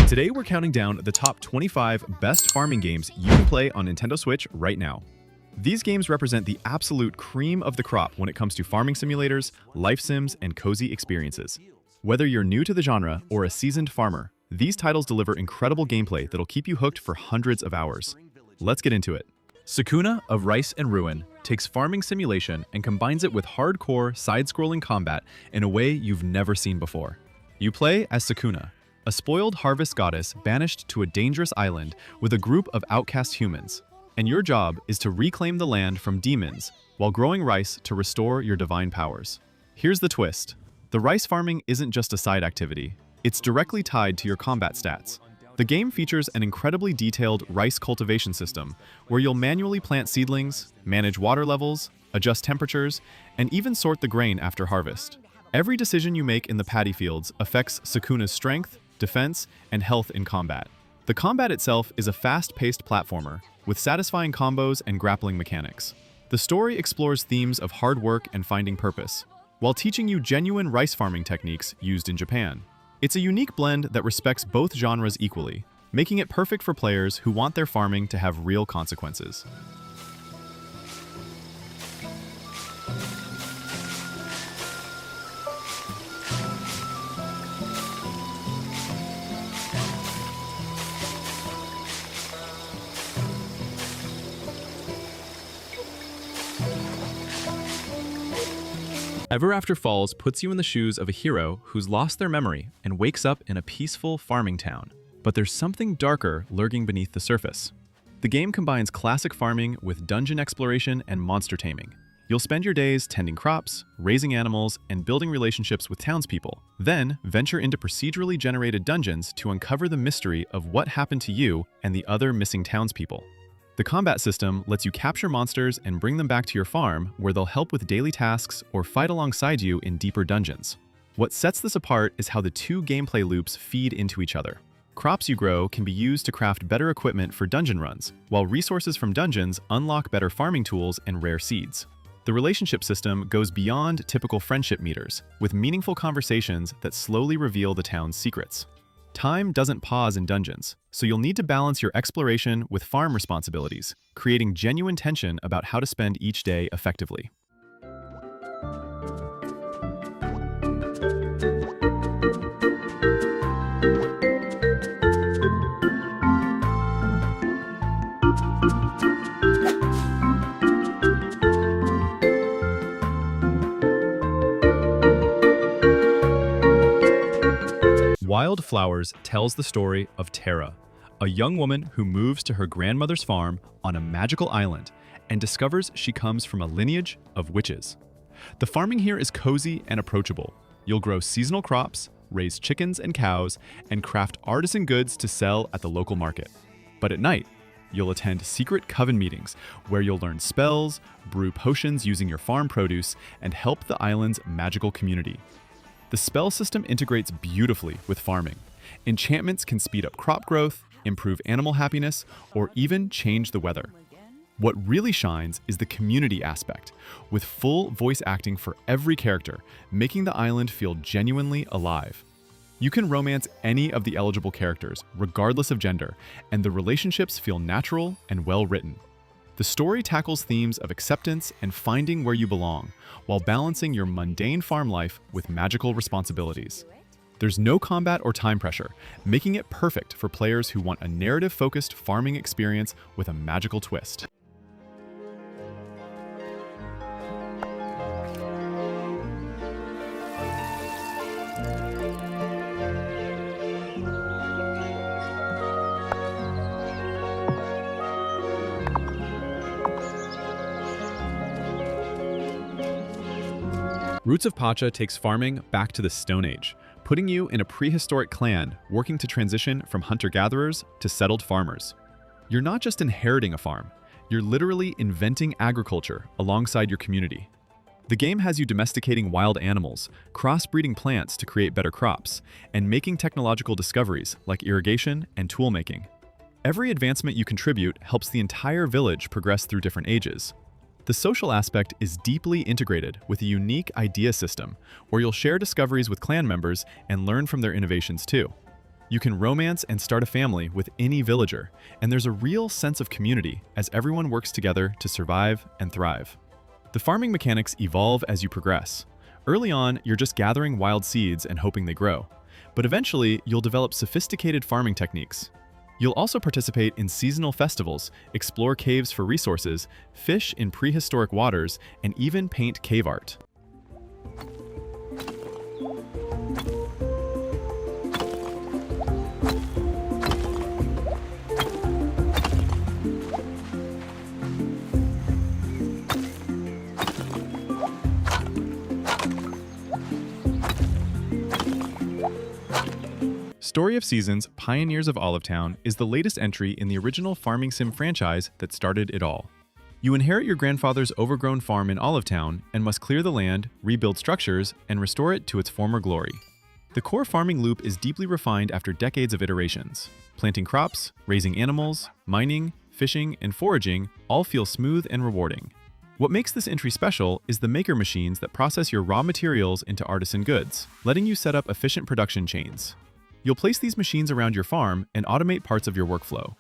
Today we're counting down the top 25 best farming games you can play on Nintendo Switch right now. These games represent the absolute cream of the crop when it comes to farming simulators, life sims, and cozy experiences. Whether you're new to the genre or a seasoned farmer, these titles deliver incredible gameplay that'll keep you hooked for hundreds of hours. Let's get into it. Sakuna of Rice and Ruin takes farming simulation and combines it with hardcore side-scrolling combat in a way you've never seen before. You play as Sakuna, a spoiled harvest goddess banished to a dangerous island with a group of outcast humans, and your job is to reclaim the land from demons while growing rice to restore your divine powers. Here's the twist. The rice farming isn't just a side activity, it's directly tied to your combat stats. The game features an incredibly detailed rice cultivation system where you'll manually plant seedlings, manage water levels, adjust temperatures, and even sort the grain after harvest. Every decision you make in the paddy fields affects Sakuna's strength, defense, and health in combat. The combat itself is a fast-paced platformer with satisfying combos and grappling mechanics. The story explores themes of hard work and finding purpose, while teaching you genuine rice farming techniques used in Japan. It's a unique blend that respects both genres equally, making it perfect for players who want their farming to have real consequences. Everafter Falls puts you in the shoes of a hero who's lost their memory and wakes up in a peaceful farming town. But there's something darker lurking beneath the surface. The game combines classic farming with dungeon exploration and monster taming. You'll spend your days tending crops, raising animals, and building relationships with townspeople. Then, venture into procedurally generated dungeons to uncover the mystery of what happened to you and the other missing townspeople. The combat system lets you capture monsters and bring them back to your farm, where they'll help with daily tasks or fight alongside you in deeper dungeons. What sets this apart is how the two gameplay loops feed into each other. Crops you grow can be used to craft better equipment for dungeon runs, while resources from dungeons unlock better farming tools and rare seeds. The relationship system goes beyond typical friendship meters, with meaningful conversations that slowly reveal the town's secrets. Time doesn't pause in dungeons, so you'll need to balance your exploration with farm responsibilities, creating genuine tension about how to spend each day effectively. Wylde Flowers tells the story of Terra, a young woman who moves to her grandmother's farm on a magical island and discovers she comes from a lineage of witches. The farming here is cozy and approachable. You'll grow seasonal crops, raise chickens and cows, and craft artisan goods to sell at the local market. But at night, you'll attend secret coven meetings where you'll learn spells, brew potions using your farm produce, and help the island's magical community. The spell system integrates beautifully with farming. Enchantments can speed up crop growth, improve animal happiness, or even change the weather. What really shines is the community aspect, with full voice acting for every character, making the island feel genuinely alive. You can romance any of the eligible characters, regardless of gender, and the relationships feel natural and well-written. The story tackles themes of acceptance and finding where you belong, while balancing your mundane farm life with magical responsibilities. There's no combat or time pressure, making it perfect for players who want a narrative-focused farming experience with a magical twist. Roots of Pacha takes farming back to the Stone Age, putting you in a prehistoric clan working to transition from hunter-gatherers to settled farmers. You're not just inheriting a farm, you're literally inventing agriculture alongside your community. The game has you domesticating wild animals, crossbreeding plants to create better crops, and making technological discoveries like irrigation and tool making. Every advancement you contribute helps the entire village progress through different ages. The social aspect is deeply integrated with a unique idea system, where you'll share discoveries with clan members and learn from their innovations too. You can romance and start a family with any villager, and there's a real sense of community as everyone works together to survive and thrive. The farming mechanics evolve as you progress. Early on, you're just gathering wild seeds and hoping they grow, but eventually you'll develop sophisticated farming techniques. You'll also participate in seasonal festivals, explore caves for resources, fish in prehistoric waters, and even paint cave art. Story of Seasons: Pioneers of Olivetown is the latest entry in the original farming sim franchise that started it all. You inherit your grandfather's overgrown farm in Olivetown and must clear the land, rebuild structures, and restore it to its former glory. The core farming loop is deeply refined after decades of iterations. Planting crops, raising animals, mining, fishing, and foraging all feel smooth and rewarding. What makes this entry special is the maker machines that process your raw materials into artisan goods, letting you set up efficient production chains. You'll place these machines around your farm and automate parts of your workflow.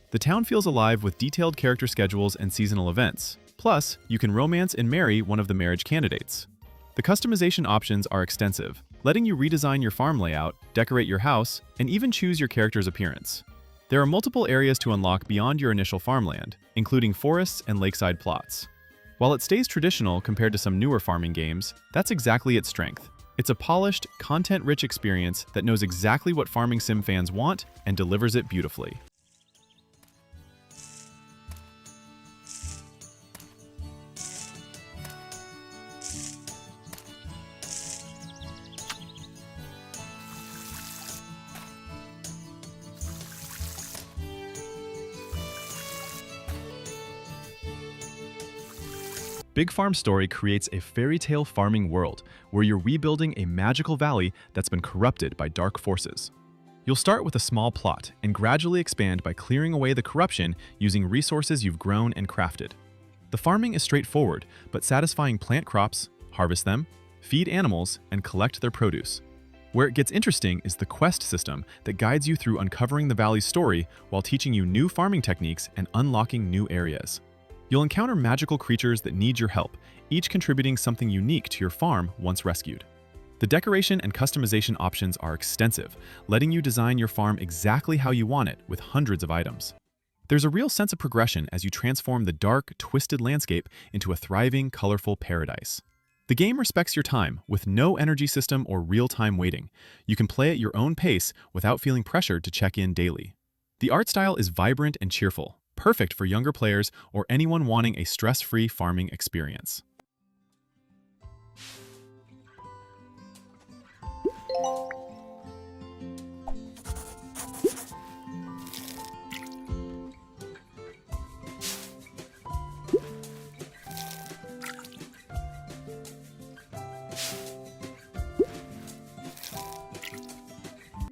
The town feels alive with detailed character schedules and seasonal events. Plus, you can romance and marry one of the marriage candidates. The customization options are extensive, letting you redesign your farm layout, decorate your house, and even choose your character's appearance. There are multiple areas to unlock beyond your initial farmland, including forests and lakeside plots. While it stays traditional compared to some newer farming games, that's exactly its strength. It's a polished, content-rich experience that knows exactly what farming sim fans want and delivers it beautifully. Big Farm Story creates a fairy tale farming world where you're rebuilding a magical valley that's been corrupted by dark forces. You'll start with a small plot and gradually expand by clearing away the corruption using resources you've grown and crafted. The farming is straightforward, but satisfying: plant crops, harvest them, feed animals, and collect their produce. Where it gets interesting is the quest system that guides you through uncovering the valley's story while teaching you new farming techniques and unlocking new areas. You'll encounter magical creatures that need your help, each contributing something unique to your farm once rescued. The decoration and customization options are extensive, letting you design your farm exactly how you want it with hundreds of items. There's a real sense of progression as you transform the dark, twisted landscape into a thriving, colorful paradise. The game respects your time, with no energy system or real-time waiting. You can play at your own pace without feeling pressured to check in daily. The art style is vibrant and cheerful, perfect for younger players or anyone wanting a stress-free farming experience.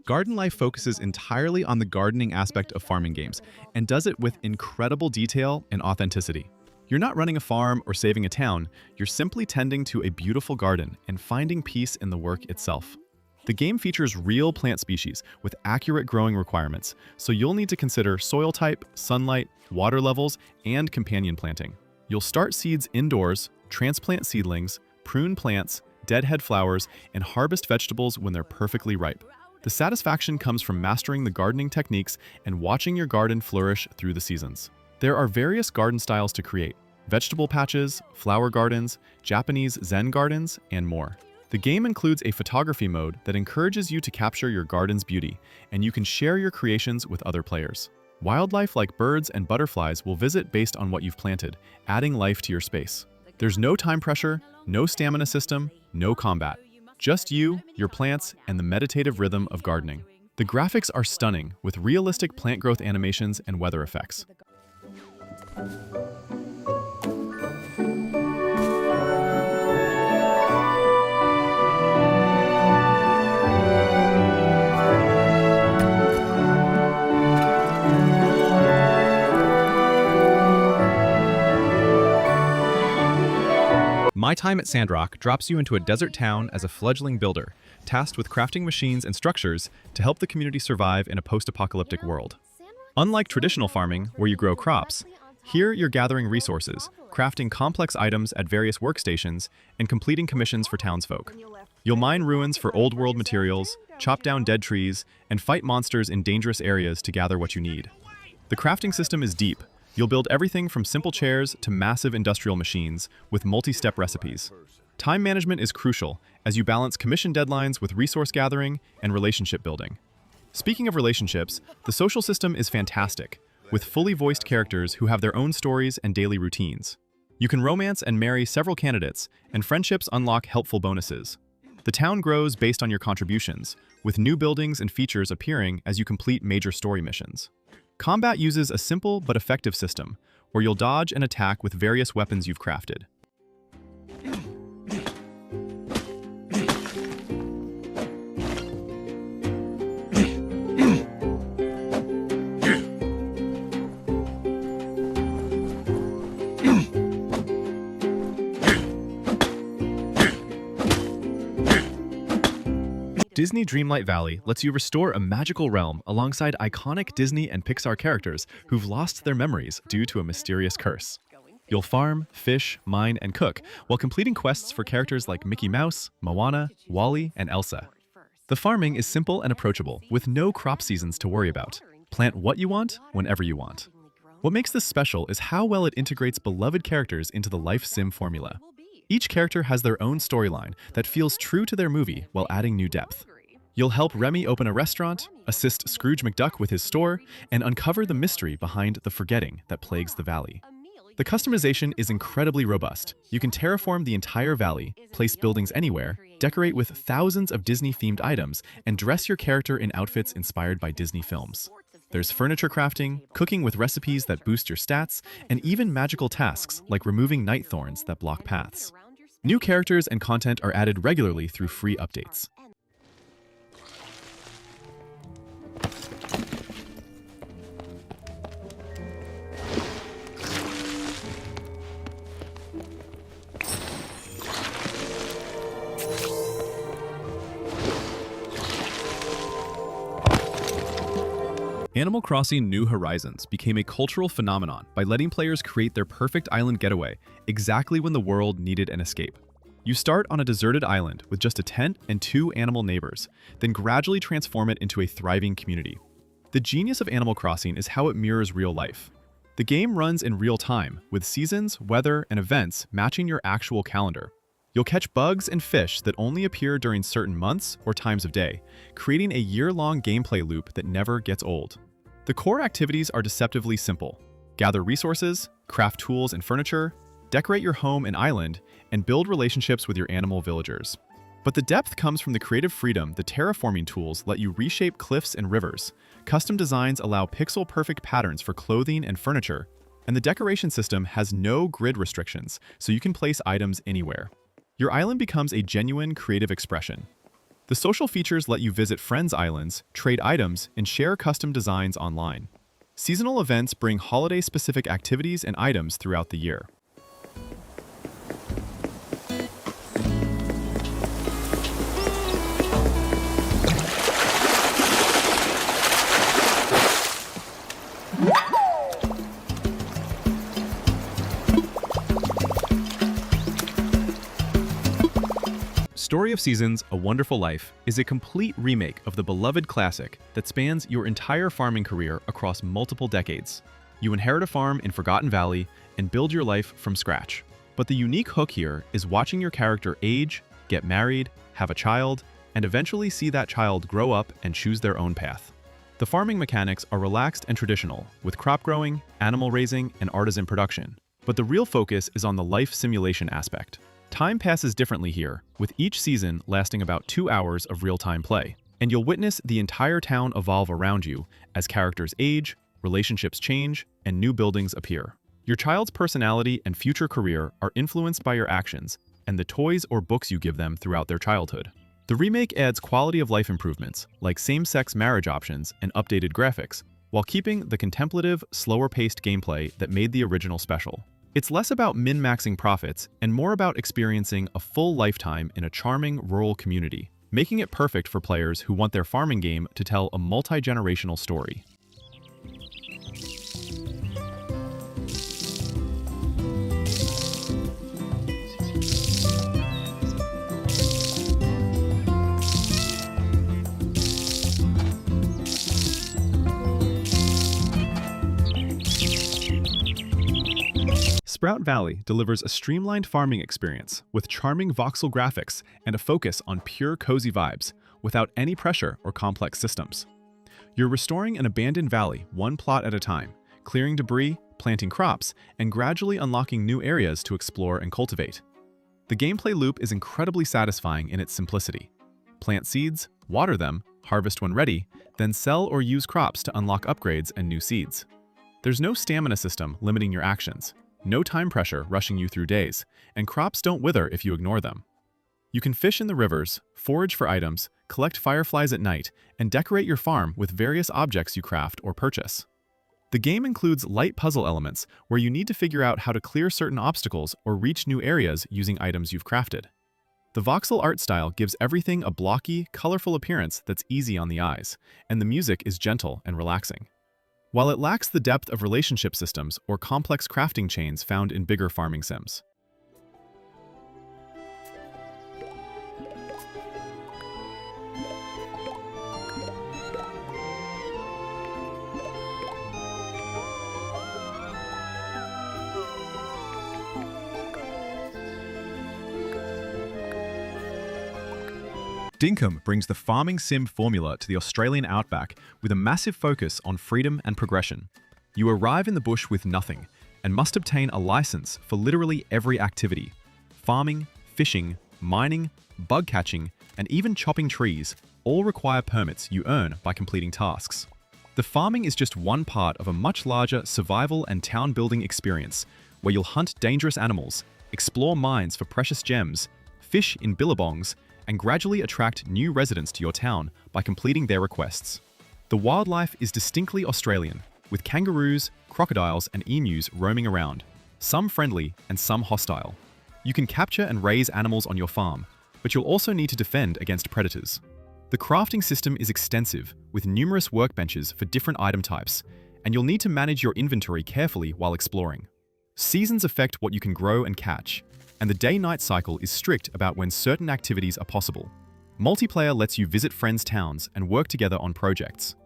Garden Life focuses entirely on the gardening aspect of farming games, and does it with incredible detail and authenticity. You're not running a farm or saving a town, you're simply tending to a beautiful garden and finding peace in the work itself. The game features real plant species with accurate growing requirements, so you'll need to consider soil type, sunlight, water levels, and companion planting. You'll start seeds indoors, transplant seedlings, prune plants, deadhead flowers, and harvest vegetables when they're perfectly ripe. The satisfaction comes from mastering the gardening techniques and watching your garden flourish through the seasons. There are various garden styles to create: vegetable patches, flower gardens, Japanese Zen gardens, and more. The game includes a photography mode that encourages you to capture your garden's beauty, and you can share your creations with other players. Wildlife like birds and butterflies will visit based on what you've planted, adding life to your space. There's no time pressure, no stamina system, no combat. Just you, your plants, and the meditative rhythm of gardening. The graphics are stunning, with realistic plant growth animations and weather effects. My Time at Sandrock drops you into a desert town as a fledgling builder, tasked with crafting machines and structures to help the community survive in a post-apocalyptic world. Unlike traditional farming, where you grow crops, here you're gathering resources, crafting complex items at various workstations, and completing commissions for townsfolk. You'll mine ruins for old-world materials, chop down dead trees, and fight monsters in dangerous areas to gather what you need. The crafting system is deep. You'll build everything from simple chairs to massive industrial machines with multi-step recipes. Time management is crucial as you balance commission deadlines with resource gathering and relationship building. Speaking of relationships, the social system is fantastic, with fully voiced characters who have their own stories and daily routines. You can romance and marry several candidates, and friendships unlock helpful bonuses. The town grows based on your contributions, with new buildings and features appearing as you complete major story missions. Combat uses a simple but effective system, where you'll dodge and attack with various weapons you've crafted. Disney Dreamlight Valley lets you restore a magical realm alongside iconic Disney and Pixar characters who've lost their memories due to a mysterious curse. You'll farm, fish, mine, and cook while completing quests for characters like Mickey Mouse, Moana, Wally, and Elsa. The farming is simple and approachable, with no crop seasons to worry about. Plant what you want, whenever you want. What makes this special is how well it integrates beloved characters into the life sim formula. Each character has their own storyline that feels true to their movie while adding new depth. You'll help Remy open a restaurant, assist Scrooge McDuck with his store, and uncover the mystery behind the forgetting that plagues the valley. The customization is incredibly robust. You can terraform the entire valley, place buildings anywhere, decorate with thousands of Disney-themed items, and dress your character in outfits inspired by Disney films. There's furniture crafting, cooking with recipes that boost your stats, and even magical tasks like removing night thorns that block paths. New characters and content are added regularly through free updates. Animal Crossing New Horizons became a cultural phenomenon by letting players create their perfect island getaway exactly when the world needed an escape. You start on a deserted island with just a tent and 2 animal neighbors, then gradually transform it into a thriving community. The genius of Animal Crossing is how it mirrors real life. The game runs in real time, with seasons, weather, and events matching your actual calendar. You'll catch bugs and fish that only appear during certain months or times of day, creating a year-long gameplay loop that never gets old. The core activities are deceptively simple. Gather resources, craft tools and furniture, decorate your home and island, and build relationships with your animal villagers. But the depth comes from the creative freedom the terraforming tools let you reshape cliffs and rivers. Custom designs allow pixel-perfect patterns for clothing and furniture, and the decoration system has no grid restrictions, so you can place items anywhere. Your island becomes a genuine creative expression. The social features let you visit friends' islands, trade items, and share custom designs online. Seasonal events bring holiday-specific activities and items throughout the year. Story of Seasons: A Wonderful Life is a complete remake of the beloved classic that spans your entire farming career across multiple decades. You inherit a farm in Forgotten Valley and build your life from scratch. But the unique hook here is watching your character age, get married, have a child, and eventually see that child grow up and choose their own path. The farming mechanics are relaxed and traditional, with crop growing, animal raising, and artisan production. But the real focus is on the life simulation aspect. Time passes differently here, with each season lasting about 2 hours of real-time play, and you'll witness the entire town evolve around you as characters age, relationships change, and new buildings appear. Your child's personality and future career are influenced by your actions and the toys or books you give them throughout their childhood. The remake adds quality of life improvements, like same-sex marriage options and updated graphics, while keeping the contemplative, slower-paced gameplay that made the original special. It's less about min-maxing profits and more about experiencing a full lifetime in a charming rural community, making it perfect for players who want their farming game to tell a multi-generational story. Sprout Valley delivers a streamlined farming experience with charming voxel graphics and a focus on pure cozy vibes without any pressure or complex systems. You're restoring an abandoned valley one plot at a time, clearing debris, planting crops, and gradually unlocking new areas to explore and cultivate. The gameplay loop is incredibly satisfying in its simplicity. Plant seeds, water them, harvest when ready, then sell or use crops to unlock upgrades and new seeds. There's no stamina system limiting your actions. No time pressure rushing you through days, and crops don't wither if you ignore them. You can fish in the rivers, forage for items, collect fireflies at night, and decorate your farm with various objects you craft or purchase. The game includes light puzzle elements where you need to figure out how to clear certain obstacles or reach new areas using items you've crafted. The voxel art style gives everything a blocky, colorful appearance that's easy on the eyes, and the music is gentle and relaxing. While it lacks the depth of relationship systems or complex crafting chains found in bigger farming sims. Dinkum brings the farming sim formula to the Australian outback with a massive focus on freedom and progression. You arrive in the bush with nothing and must obtain a license for literally every activity. Farming, fishing, mining, bug catching, and even chopping trees all require permits you earn by completing tasks. The farming is just one part of a much larger survival and town building experience where you'll hunt dangerous animals, explore mines for precious gems, fish in billabongs, and gradually attract new residents to your town by completing their requests. The wildlife is distinctly Australian, with kangaroos, crocodiles, and emus roaming around, some friendly and some hostile. You can capture and raise animals on your farm, but you'll also need to defend against predators. The crafting system is extensive, with numerous workbenches for different item types, and you'll need to manage your inventory carefully while exploring. Seasons affect what you can grow and catch, and the day-night cycle is strict about when certain activities are possible. Multiplayer lets you visit friends' towns and work together on projects.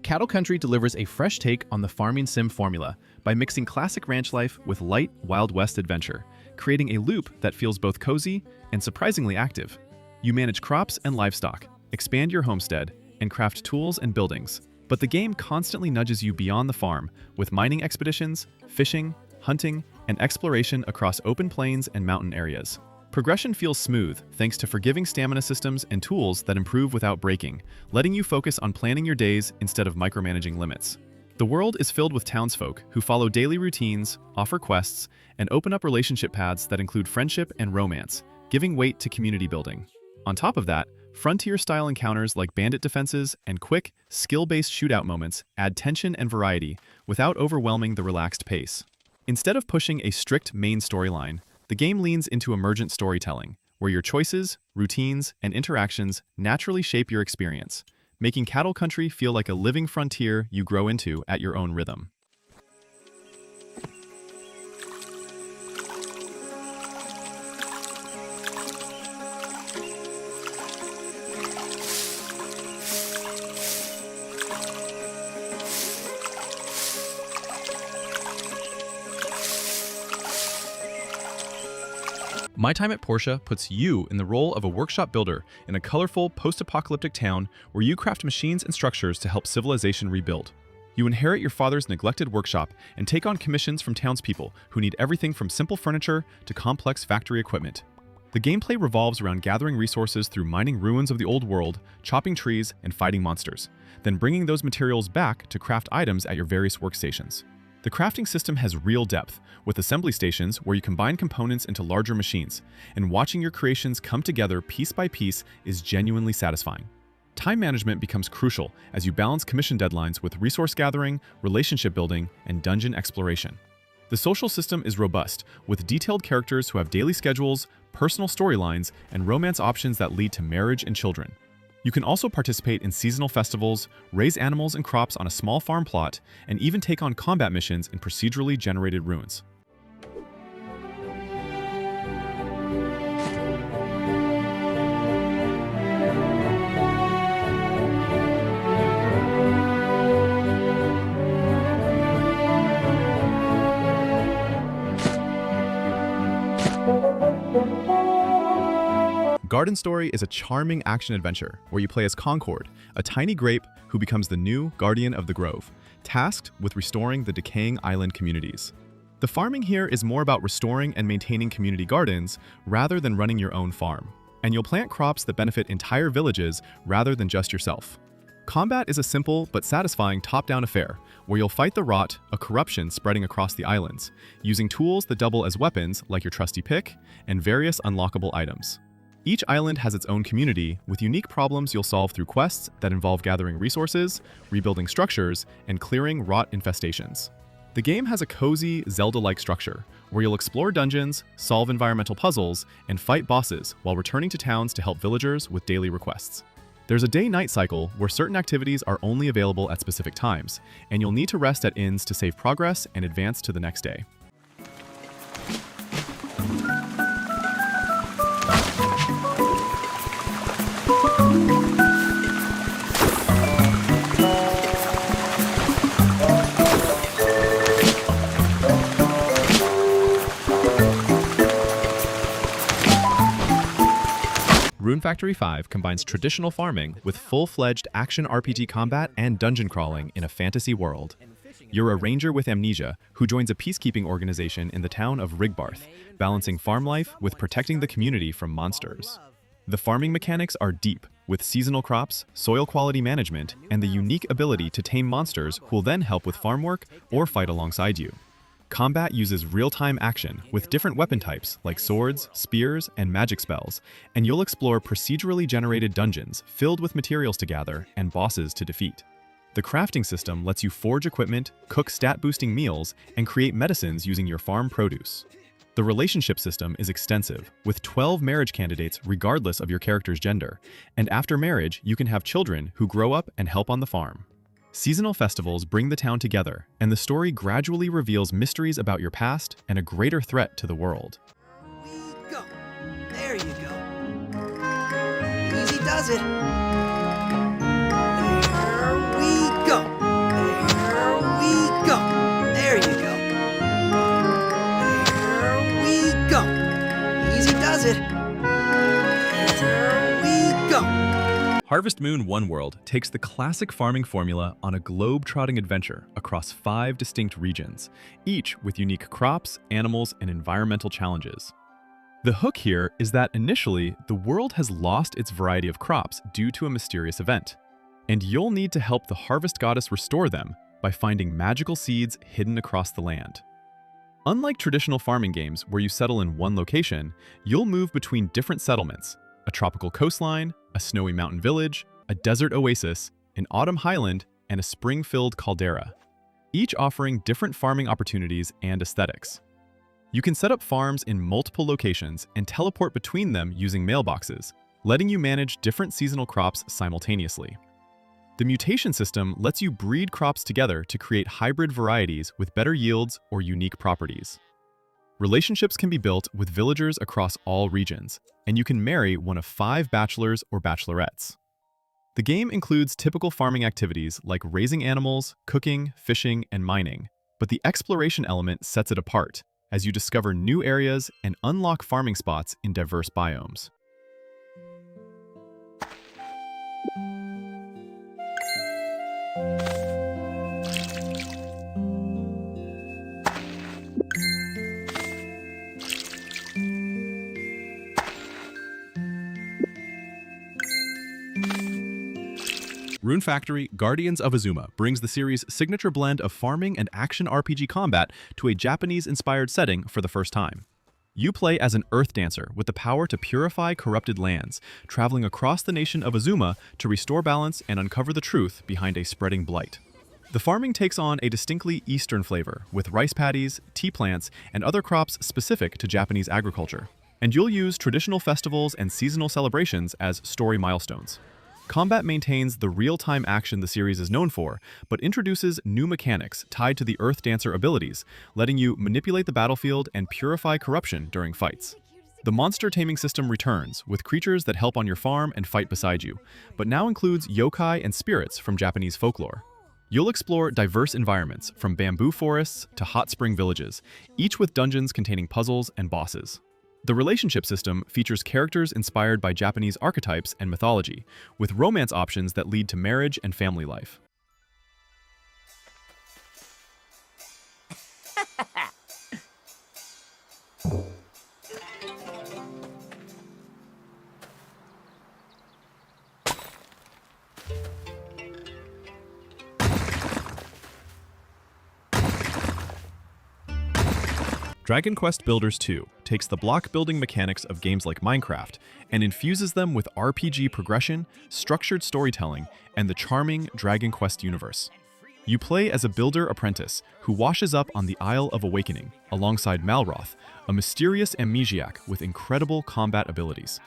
Cattle Country delivers a fresh take on the farming sim formula by mixing classic ranch life with light Wild West adventure, creating a loop that feels both cozy and surprisingly active. You manage crops and livestock, expand your homestead, and craft tools and buildings, but the game constantly nudges you beyond the farm with mining expeditions, fishing, hunting, and exploration across open plains and mountain areas. Progression feels smooth thanks to forgiving stamina systems and tools that improve without breaking, letting you focus on planning your days instead of micromanaging limits. The world is filled with townsfolk who follow daily routines, offer quests, and open up relationship paths that include friendship and romance, giving weight to community building. On top of that, frontier-style encounters like bandit defenses and quick, skill-based shootout moments add tension and variety without overwhelming the relaxed pace. Instead of pushing a strict main storyline, the game leans into emergent storytelling, where your choices, routines, and interactions naturally shape your experience, making Cattle Country feel like a living frontier you grow into at your own rhythm. My Time at Portia puts you in the role of a workshop builder in a colorful, post-apocalyptic town where you craft machines and structures to help civilization rebuild. You inherit your father's neglected workshop and take on commissions from townspeople who need everything from simple furniture to complex factory equipment. The gameplay revolves around gathering resources through mining ruins of the old world, chopping trees, and fighting monsters, then bringing those materials back to craft items at your various workstations. The crafting system has real depth, with assembly stations where you combine components into larger machines, and watching your creations come together piece by piece is genuinely satisfying. Time management becomes crucial as you balance commission deadlines with resource gathering, relationship building, and dungeon exploration. The social system is robust, with detailed characters who have daily schedules, personal storylines, and romance options that lead to marriage and children. You can also participate in seasonal festivals, raise animals and crops on a small farm plot, and even take on combat missions in procedurally generated ruins. Garden Story is a charming action-adventure where you play as Concord, a tiny grape who becomes the new guardian of the grove, tasked with restoring the decaying island communities. The farming here is more about restoring and maintaining community gardens rather than running your own farm, and you'll plant crops that benefit entire villages rather than just yourself. Combat is a simple but satisfying top-down affair where you'll fight the rot, a corruption spreading across the islands, using tools that double as weapons like your trusty pick and various unlockable items. Each island has its own community, with unique problems you'll solve through quests that involve gathering resources, rebuilding structures, and clearing rot infestations. The game has a cozy, Zelda-like structure, where you'll explore dungeons, solve environmental puzzles, and fight bosses while returning to towns to help villagers with daily requests. There's a day-night cycle where certain activities are only available at specific times, and you'll need to rest at inns to save progress and advance to the next day. Rune Factory 5 combines traditional farming with full-fledged action RPG combat and dungeon crawling in a fantasy world. You're a ranger with amnesia who joins a peacekeeping organization in the town of Rigbarth, balancing farm life with protecting the community from monsters. The farming mechanics are deep, with seasonal crops, soil quality management, and the unique ability to tame monsters who will then help with farm work or fight alongside you. Combat uses real-time action with different weapon types like swords, spears, and magic spells, and you'll explore procedurally generated dungeons filled with materials to gather and bosses to defeat. The crafting system lets you forge equipment, cook stat-boosting meals, and create medicines using your farm produce. The relationship system is extensive, with 12 marriage candidates regardless of your character's gender, and after marriage, you can have children who grow up and help on the farm. Seasonal festivals bring the town together, and the story gradually reveals mysteries about your past and a greater threat to the world. We go. There you go. Easy does it. There we go. There we go. There you go. There we go. Easy does it. There we go. Harvest Moon One World takes the classic farming formula on a globe-trotting adventure across 5 distinct regions, each with unique crops, animals, and environmental challenges. The hook here is that initially, the world has lost its variety of crops due to a mysterious event, and you'll need to help the harvest goddess restore them by finding magical seeds hidden across the land. Unlike traditional farming games where you settle in one location, you'll move between different settlements: a tropical coastline, a snowy mountain village, a desert oasis, an autumn highland, and a spring-filled caldera, each offering different farming opportunities and aesthetics. You can set up farms in multiple locations and teleport between them using mailboxes, letting you manage different seasonal crops simultaneously. The mutation system lets you breed crops together to create hybrid varieties with better yields or unique properties. Relationships can be built with villagers across all regions, and you can marry one of 5 bachelors or bachelorettes. The game includes typical farming activities like raising animals, cooking, fishing, and mining, but the exploration element sets it apart as you discover new areas and unlock farming spots in diverse biomes. Rune Factory Guardians of Azuma brings the series' signature blend of farming and action RPG combat to a Japanese-inspired setting for the first time. You play as an earth dancer with the power to purify corrupted lands, traveling across the nation of Azuma to restore balance and uncover the truth behind a spreading blight. The farming takes on a distinctly Eastern flavor, with rice paddies, tea plants, and other crops specific to Japanese agriculture. And you'll use traditional festivals and seasonal celebrations as story milestones. Combat maintains the real-time action the series is known for, but introduces new mechanics tied to the Earth Dancer abilities, letting you manipulate the battlefield and purify corruption during fights. The monster taming system returns, with creatures that help on your farm and fight beside you, but now includes yokai and spirits from Japanese folklore. You'll explore diverse environments, from bamboo forests to hot spring villages, each with dungeons containing puzzles and bosses. The relationship system features characters inspired by Japanese archetypes and mythology, with romance options that lead to marriage and family life. Dragon Quest Builders 2 takes the block-building mechanics of games like Minecraft and infuses them with RPG progression, structured storytelling, and the charming Dragon Quest universe. You play as a builder apprentice who washes up on the Isle of Awakening alongside Malroth, a mysterious amnesiac with incredible combat abilities.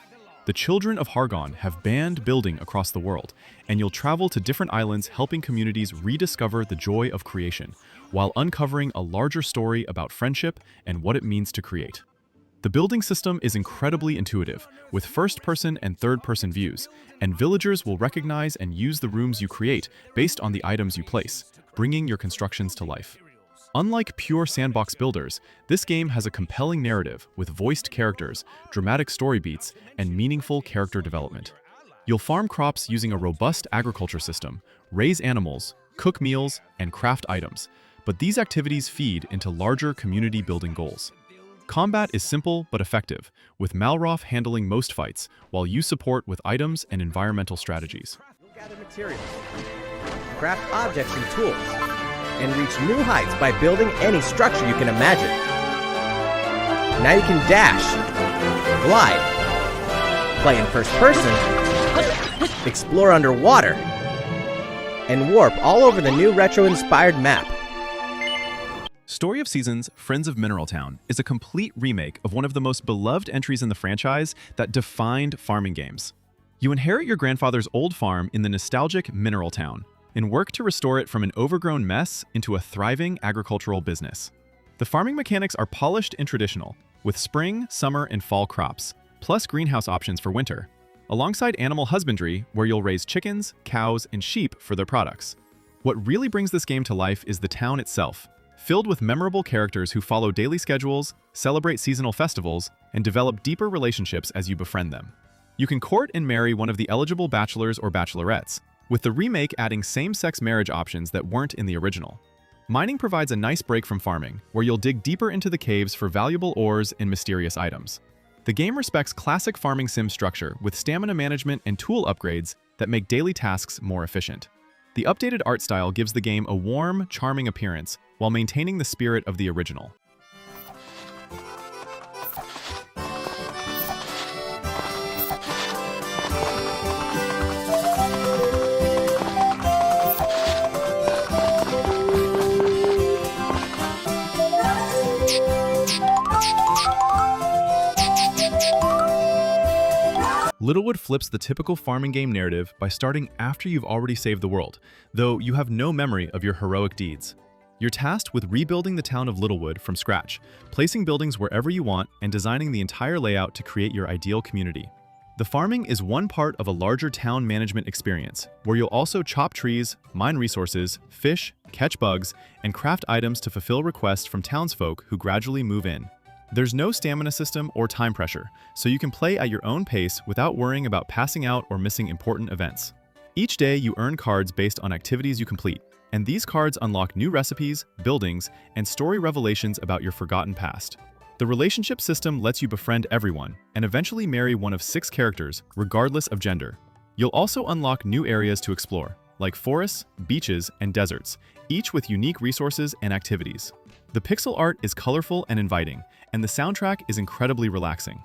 The children of Hargon have banned building across the world, and you'll travel to different islands helping communities rediscover the joy of creation, while uncovering a larger story about friendship and what it means to create. The building system is incredibly intuitive, with first-person and third-person views, and villagers will recognize and use the rooms you create based on the items you place, bringing your constructions to life. Unlike pure sandbox builders, this game has a compelling narrative with voiced characters, dramatic story beats, and meaningful character development. You'll farm crops using a robust agriculture system, raise animals, cook meals, and craft items, but these activities feed into larger community-building goals. Combat is simple but effective, with Malroth handling most fights, while you support with items and environmental strategies. You'll gather materials, craft objects and tools, and reach new heights by building any structure you can imagine. Now you can dash, glide, play in first person, explore underwater, and warp all over the new retro-inspired map. Story of Seasons, Friends of Mineral Town is a complete remake of one of the most beloved entries in the franchise that defined farming games. You inherit your grandfather's old farm in the nostalgic Mineral Town and work to restore it from an overgrown mess into a thriving agricultural business. The farming mechanics are polished and traditional, with spring, summer, and fall crops, plus greenhouse options for winter, alongside animal husbandry where you'll raise chickens, cows, and sheep for their products. What really brings this game to life is the town itself, filled with memorable characters who follow daily schedules, celebrate seasonal festivals, and develop deeper relationships as you befriend them. You can court and marry one of the eligible bachelors or bachelorettes, with the remake adding same-sex marriage options that weren't in the original. Mining provides a nice break from farming, where you'll dig deeper into the caves for valuable ores and mysterious items. The game respects classic farming sim structure with stamina management and tool upgrades that make daily tasks more efficient. The updated art style gives the game a warm, charming appearance while maintaining the spirit of the original. Littlewood flips the typical farming game narrative by starting after you've already saved the world, though you have no memory of your heroic deeds. You're tasked with rebuilding the town of Littlewood from scratch, placing buildings wherever you want, and designing the entire layout to create your ideal community. The farming is one part of a larger town management experience, where you'll also chop trees, mine resources, fish, catch bugs, and craft items to fulfill requests from townsfolk who gradually move in. There's no stamina system or time pressure, so you can play at your own pace without worrying about passing out or missing important events. Each day you earn cards based on activities you complete, and these cards unlock new recipes, buildings, and story revelations about your forgotten past. The relationship system lets you befriend everyone and eventually marry one of 6 characters, regardless of gender. You'll also unlock new areas to explore, like forests, beaches, and deserts, each with unique resources and activities. The pixel art is colorful and inviting, and the soundtrack is incredibly relaxing.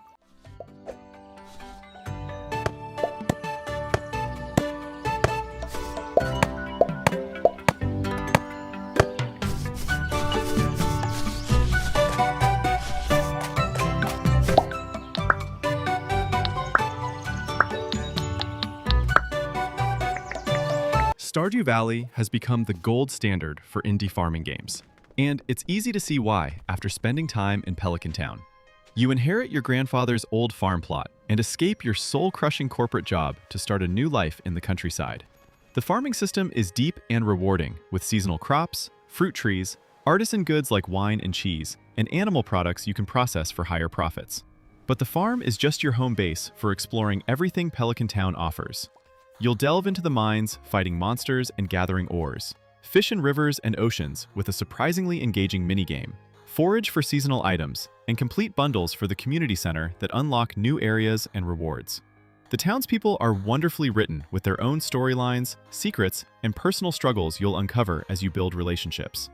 Stardew Valley has become the gold standard for indie farming games. And it's easy to see why after spending time in Pelican Town. You inherit your grandfather's old farm plot and escape your soul-crushing corporate job to start a new life in the countryside. The farming system is deep and rewarding, with seasonal crops, fruit trees, artisan goods like wine and cheese, and animal products you can process for higher profits. But the farm is just your home base for exploring everything Pelican Town offers. You'll delve into the mines, fighting monsters and gathering ores. Fish in rivers and oceans with a surprisingly engaging minigame. Forage for seasonal items, and complete bundles for the community center that unlock new areas and rewards. The townspeople are wonderfully written with their own storylines, secrets, and personal struggles you'll uncover as you build relationships.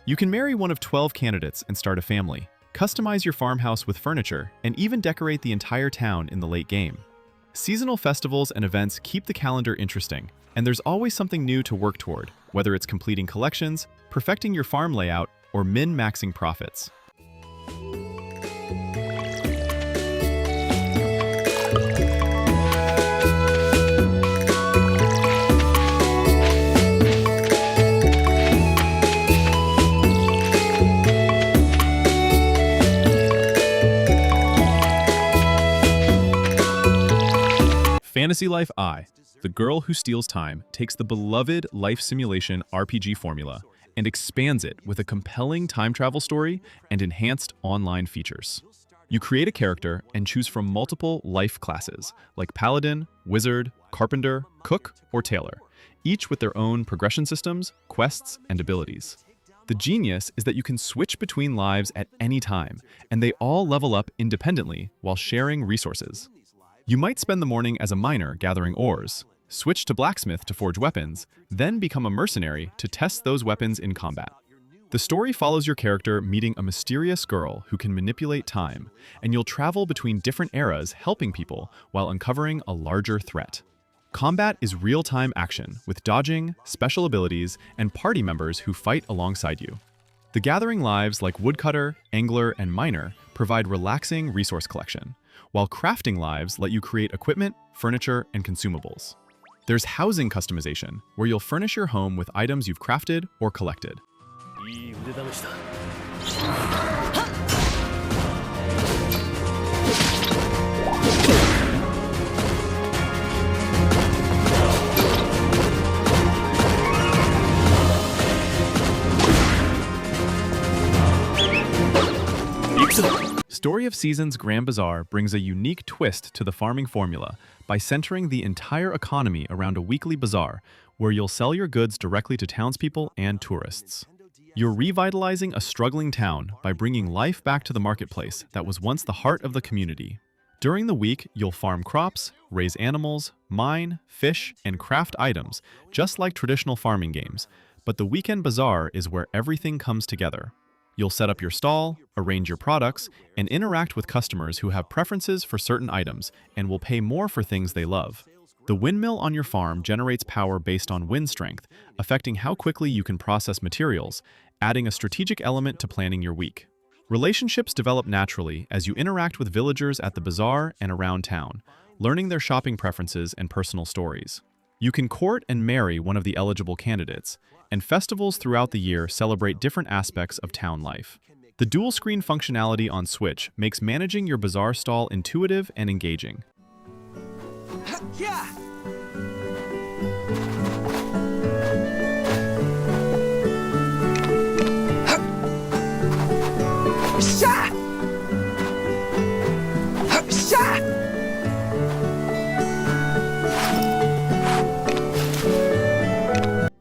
You can marry one of 12 candidates and start a family, customize your farmhouse with furniture, and even decorate the entire town in the late game. Seasonal festivals and events keep the calendar interesting, and there's always something new to work toward, whether it's completing collections, perfecting your farm layout, or min-maxing profits. Fantasy Life I, the girl who steals time, takes the beloved life simulation RPG formula and expands it with a compelling time travel story and enhanced online features. You create a character and choose from multiple life classes, like Paladin, Wizard, Carpenter, Cook, or Tailor, each with their own progression systems, quests, and abilities. The genius is that you can switch between lives at any time, and they all level up independently while sharing resources. You might spend the morning as a miner gathering ores, switch to blacksmith to forge weapons, then become a mercenary to test those weapons in combat. The story follows your character meeting a mysterious girl who can manipulate time, and you'll travel between different eras helping people while uncovering a larger threat. Combat is real-time action with dodging, special abilities, and party members who fight alongside you. The gathering lives like Woodcutter, Angler, and Miner provide relaxing resource collection, while crafting lives let you create equipment, furniture, and consumables. There's housing customization, where you'll furnish your home with items you've crafted or collected. Story of Seasons Grand Bazaar brings a unique twist to the farming formula by centering the entire economy around a weekly bazaar where you'll sell your goods directly to townspeople and tourists. You're revitalizing a struggling town by bringing life back to the marketplace that was once the heart of the community. During the week, you'll farm crops, raise animals, mine, fish, and craft items, just like traditional farming games, but the weekend bazaar is where everything comes together. You'll set up your stall, arrange your products, and interact with customers who have preferences for certain items and will pay more for things they love. The windmill on your farm generates power based on wind strength, affecting how quickly you can process materials, adding a strategic element to planning your week. Relationships develop naturally as you interact with villagers at the bazaar and around town, learning their shopping preferences and personal stories. You can court and marry one of the eligible candidates, and festivals throughout the year celebrate different aspects of town life. The dual-screen functionality on Switch makes managing your bazaar stall intuitive and engaging. Yeah!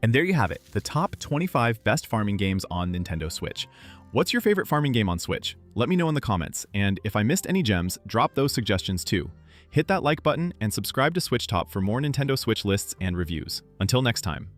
And there you have it, the top 25 best farming games on Nintendo Switch. What's your favorite farming game on Switch? Let me know in the comments, and if I missed any gems, drop those suggestions too. Hit that like button and subscribe to SwitchTop for more Nintendo Switch lists and reviews. Until next time.